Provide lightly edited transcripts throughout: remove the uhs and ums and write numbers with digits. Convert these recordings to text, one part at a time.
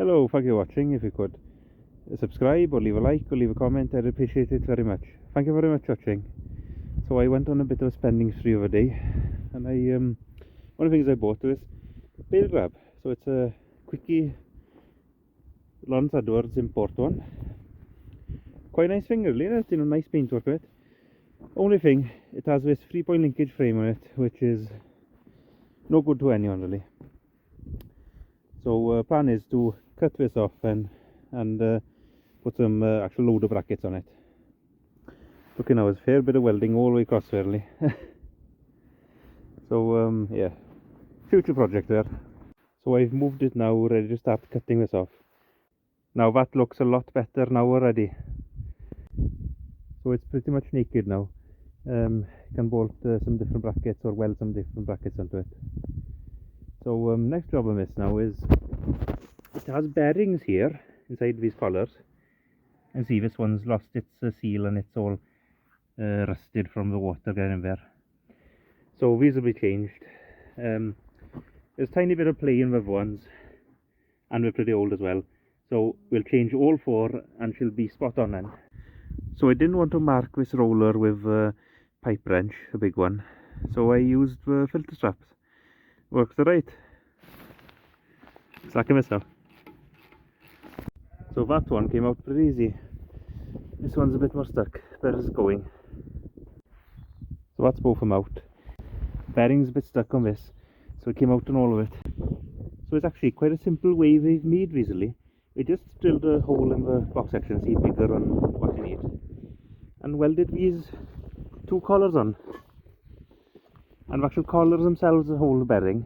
Hello, thank you for watching. If you could subscribe or leave a like or leave a comment, I'd appreciate it very much. Thank you very much for watching. So I went on a bit of a spending spree the other day, and one of the things I bought was bale grab. So it's a Quicke Flexibal import one. Quite a nice thing really, nice paintwork on it. Only thing, it has this 3-point linkage frame on it, which is no good to anyone really. So plan is to cut this off and put some actual loader brackets on it. Looking now, it's a fair bit of welding all the way across really. So yeah, future project there. So I've moved it now, ready to start cutting this off. Now that looks a lot better now already. So it's pretty much naked now. You can bolt some different brackets or weld some different brackets onto it. So next job on this now is, it has bearings here inside these collars. And see, this one's lost its seal and it's all rusted from the water getting there. So these will be changed. There's a tiny bit of play in with ones, and they're pretty old as well. So we'll change all 4 and she'll be spot on then. So I didn't want to mark this roller with a pipe wrench, a big one. So I used the filter straps. Works alright. Slacking this now. So that one came out pretty easy. This one's a bit more stuck, but it's going. So that's both of them out. Bearing's a bit stuck on this, so it came out on all of it. So it's actually quite a simple way they've made recently. We just drilled a hole in the box section, see bigger on what you need, and welded these 2 collars on. And the actual collars themselves hold the bearing.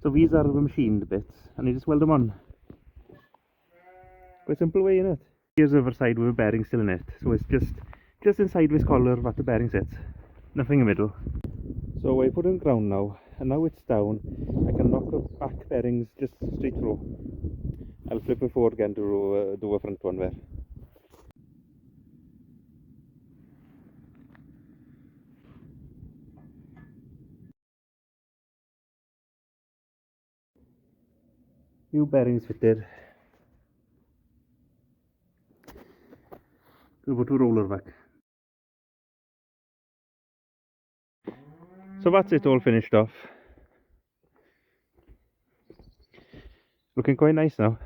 So these are the machined bits, and you just weld them on. Quite a simple way, innit? Here's the other side with the bearing still in it. So it's just inside this collar that the bearing sits. Nothing in the middle. So I put it on ground now, and now it's down. I can knock the back bearings just straight through. I'll flip it forward again to do a front one there. New bearings fitted. We'll go to roller back. So that's it, all finished off. Looking quite nice now.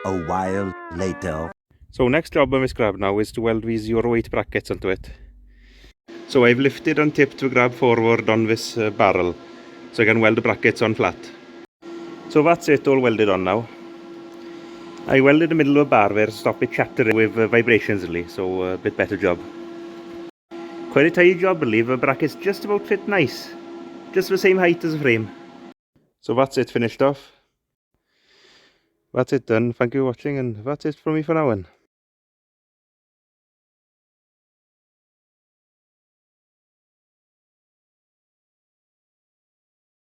A while later. So next job on this grab now is to weld these Euro 8 brackets onto it. So I've lifted and tipped the grab forward on this barrel, so I can weld the brackets on flat. So that's it, all welded on now. I welded the middle of a bar there to stop it chattering with vibrations really, so a bit better job. Quite a tidy job really, the brackets just about fit nice. Just the same height as the frame. So that's it finished off. That's it done, thank you for watching, and that's it from me for now then.